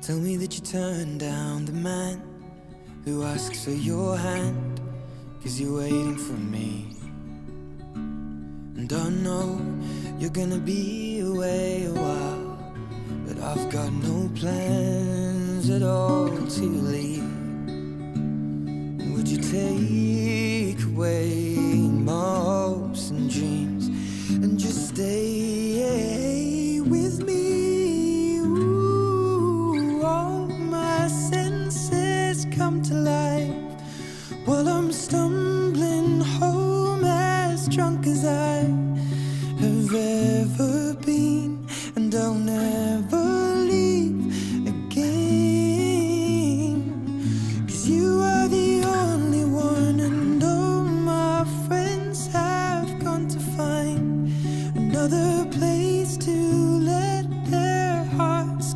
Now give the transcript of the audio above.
Tell me that you turned down the man who asks for your hand, 'cause you're waiting for me. And I know you're gonna be away a while, but I've got no plans at all to leave. Would you take away my hopes and dreams and just stay